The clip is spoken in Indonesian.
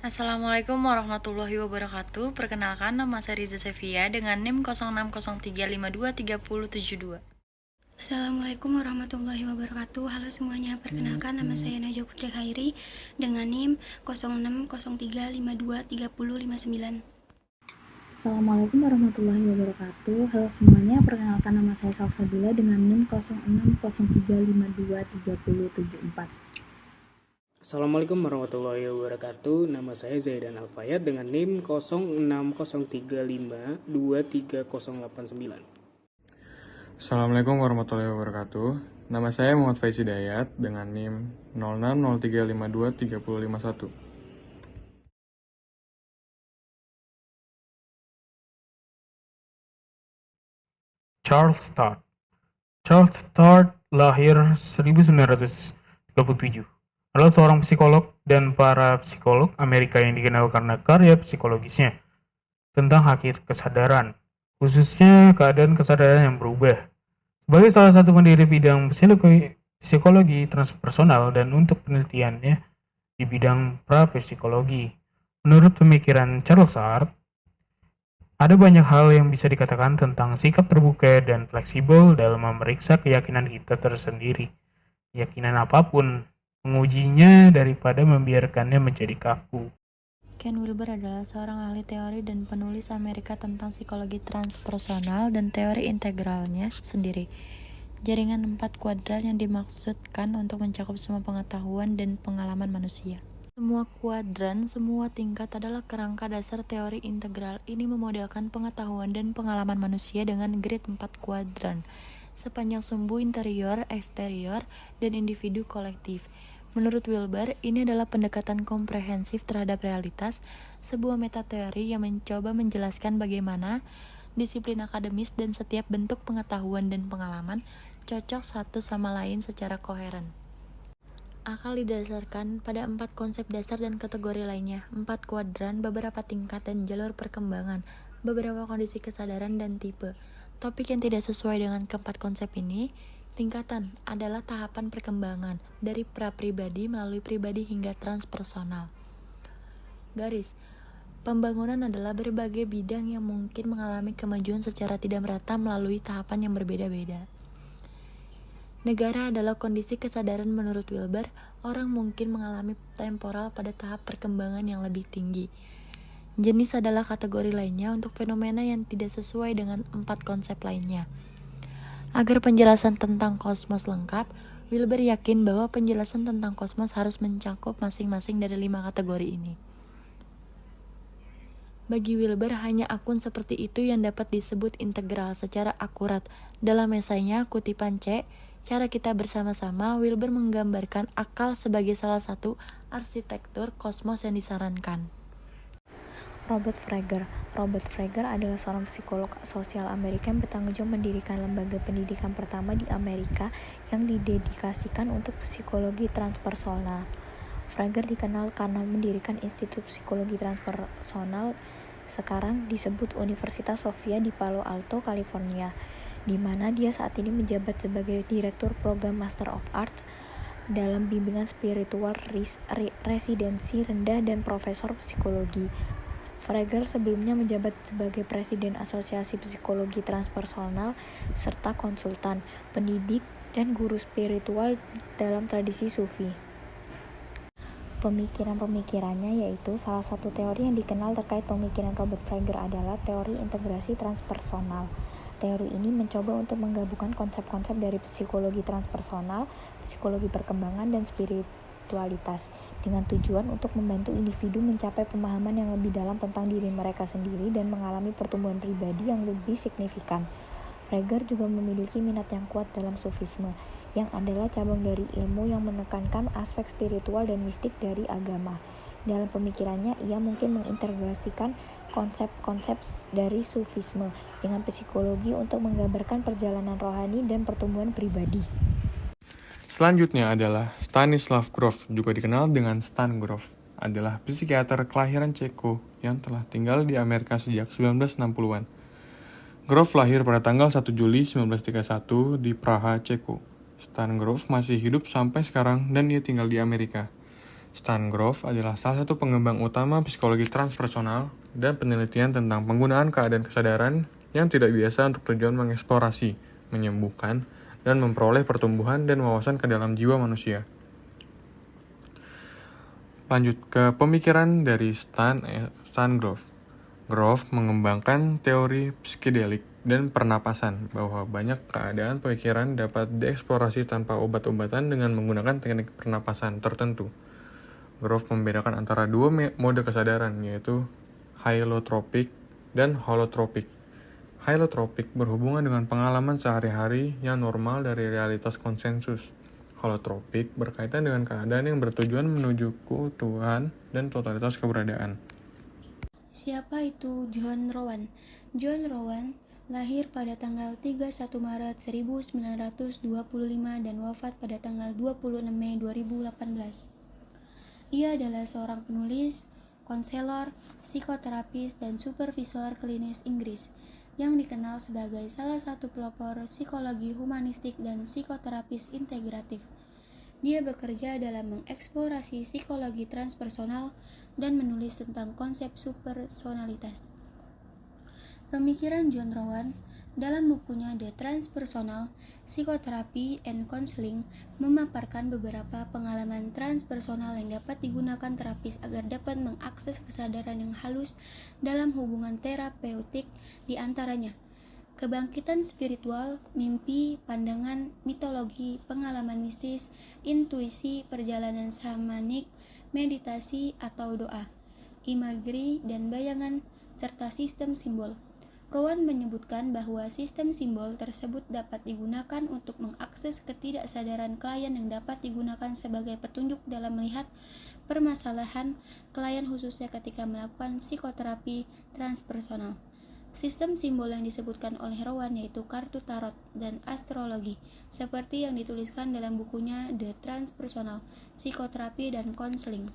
Assalamualaikum warahmatullahi wabarakatuh. Perkenalkan, nama saya Riza Sevia dengan NIM 0603523072. Assalamualaikum warahmatullahi wabarakatuh. Halo semuanya, perkenalkan nama saya Najwa Putri Khairi dengan NIM 0603523059. Assalamualaikum warahmatullahi wabarakatuh. Halo semuanya, perkenalkan nama saya Salsabila dengan NIM 0603523074. Assalamualaikum warahmatullahi wabarakatuh. Nama saya Zaidan Alfayat dengan NIM 0603523089. Assalamualaikum warahmatullahi wabarakatuh. Nama saya Muhammad Faiz Hidayat dengan NIM 0603523051. Charles Sturt. Charles Sturt lahir 1937. Adalah seorang psikolog dan para psikolog Amerika yang dikenal karena karya psikologisnya tentang hakikat kesadaran, khususnya keadaan kesadaran yang berubah. Sebagai salah satu pendiri bidang psikologi transpersonal dan untuk penelitiannya di bidang prapsikologi. Menurut pemikiran Charles Sturt, ada banyak hal yang bisa dikatakan tentang sikap terbuka dan fleksibel dalam memeriksa keyakinan kita tersendiri. Keyakinan apapun, mengujinya daripada membiarkannya menjadi kaku. Ken Wilber adalah seorang ahli teori dan penulis Amerika tentang psikologi transpersonal dan teori integralnya sendiri. Jaringan 4 kuadran yang dimaksudkan untuk mencakup semua pengetahuan dan pengalaman manusia. Semua kuadran, semua tingkat adalah kerangka dasar teori integral. Ini memodelkan pengetahuan dan pengalaman manusia dengan grid 4 kuadran, sepanjang sumbu interior, eksterior, dan individu kolektif. Menurut Wilber, ini adalah pendekatan komprehensif terhadap realitas, sebuah metateori yang mencoba menjelaskan bagaimana disiplin akademis dan setiap bentuk pengetahuan dan pengalaman cocok satu sama lain secara koheren. Akal didasarkan pada 4 konsep dasar dan kategori lainnya, 4 kuadran, beberapa tingkat dan jalur perkembangan, beberapa kondisi kesadaran dan tipe. Topik yang tidak sesuai dengan keempat konsep ini, tingkatan adalah tahapan perkembangan dari pra-pribadi melalui pribadi hingga transpersonal. Garis pembangunan adalah berbagai bidang yang mungkin mengalami kemajuan secara tidak merata melalui tahapan yang berbeda-beda. Negara adalah kondisi kesadaran menurut Wilber, orang mungkin mengalami temporal pada tahap perkembangan yang lebih tinggi. Jenis adalah kategori lainnya untuk fenomena yang tidak sesuai dengan 4 konsep lainnya. Agar penjelasan tentang kosmos lengkap, Wilber yakin bahwa penjelasan tentang kosmos harus mencakup masing-masing dari 5 kategori ini. Bagi Wilber, hanya akun seperti itu yang dapat disebut integral secara akurat. Dalam esainya, kutipan C, Cara Kita Bersama-sama, Wilber menggambarkan akal sebagai salah satu arsitektur kosmos yang disarankan. Robert Frager adalah seorang psikolog sosial Amerika yang bertanggung jawab mendirikan lembaga pendidikan pertama di Amerika yang didedikasikan untuk psikologi transpersonal. Frager dikenal karena mendirikan Institut Psikologi Transpersonal, sekarang disebut Universitas Sofia di Palo Alto, California, di mana dia saat ini menjabat sebagai Direktur Program Master of Arts dalam bimbingan spiritual residensi rendah dan Profesor Psikologi. Frager sebelumnya menjabat sebagai Presiden Asosiasi Psikologi Transpersonal serta konsultan, pendidik, dan guru spiritual dalam tradisi Sufi. Pemikiran-pemikirannya yaitu salah satu teori yang dikenal terkait pemikiran Robert Frager adalah teori integrasi transpersonal. Teori ini mencoba untuk menggabungkan konsep-konsep dari psikologi transpersonal, psikologi perkembangan, dan spiritualitas dengan tujuan untuk membantu individu mencapai pemahaman yang lebih dalam tentang diri mereka sendiri dan mengalami pertumbuhan pribadi yang lebih signifikan. Frager juga memiliki minat yang kuat dalam Sufisme, yang adalah cabang dari ilmu yang menekankan aspek spiritual dan mistik dari agama. Dalam pemikirannya, ia mungkin mengintegrasikan konsep-konsep dari Sufisme dengan psikologi untuk menggambarkan perjalanan rohani dan pertumbuhan pribadi. Selanjutnya adalah Stanislav Grof, juga dikenal dengan Stan Grof, adalah psikiater kelahiran Ceko yang telah tinggal di Amerika sejak 1960-an. Grof lahir pada tanggal 1 Juli 1931 di Praha, Ceko. Stan Grof masih hidup sampai sekarang dan dia tinggal di Amerika. Stan Grof adalah salah satu pengembang utama psikologi transpersonal dan penelitian tentang penggunaan keadaan kesadaran yang tidak biasa untuk tujuan mengeksplorasi, menyembuhkan, dan memperoleh pertumbuhan dan wawasan ke dalam jiwa manusia. Lanjut ke pemikiran dari Stan Grof. Grof mengembangkan teori psikedelik dan pernapasan, bahwa banyak keadaan pemikiran dapat dieksplorasi tanpa obat-obatan dengan menggunakan teknik pernapasan tertentu. Grof membedakan antara dua mode kesadaran, yaitu hylotropic dan holotropic. Hylotropic berhubungan dengan pengalaman sehari-hari yang normal dari realitas konsensus. Holotropic berkaitan dengan keadaan yang bertujuan menuju keutuhan dan totalitas keberadaan. Siapa itu John Rowan? John Rowan lahir pada tanggal 31 Maret 1925 dan wafat pada tanggal 26 Mei 2018. Ia adalah seorang penulis, konselor, psikoterapis, dan supervisor klinis Inggris yang dikenal sebagai salah satu pelopor psikologi humanistik dan psikoterapis integratif. Dia bekerja dalam mengeksplorasi psikologi transpersonal dan menulis tentang konsep supersonalitas. Pemikiran John Rowan dalam bukunya The Transpersonal Psychotherapy and Counseling memaparkan beberapa pengalaman transpersonal yang dapat digunakan terapis agar dapat mengakses kesadaran yang halus dalam hubungan terapeutik, di antaranya kebangkitan spiritual, mimpi, pandangan, mitologi, pengalaman mistis, intuisi, perjalanan shamanik, meditasi atau doa, imagery dan bayangan, serta sistem simbol. Rowan menyebutkan bahwa sistem simbol tersebut dapat digunakan untuk mengakses ketidaksadaran klien yang dapat digunakan sebagai petunjuk dalam melihat permasalahan klien, khususnya ketika melakukan psikoterapi transpersonal. Sistem simbol yang disebutkan oleh Rowan yaitu kartu tarot dan astrologi, seperti yang dituliskan dalam bukunya The Transpersonal Psychotherapy dan Counseling.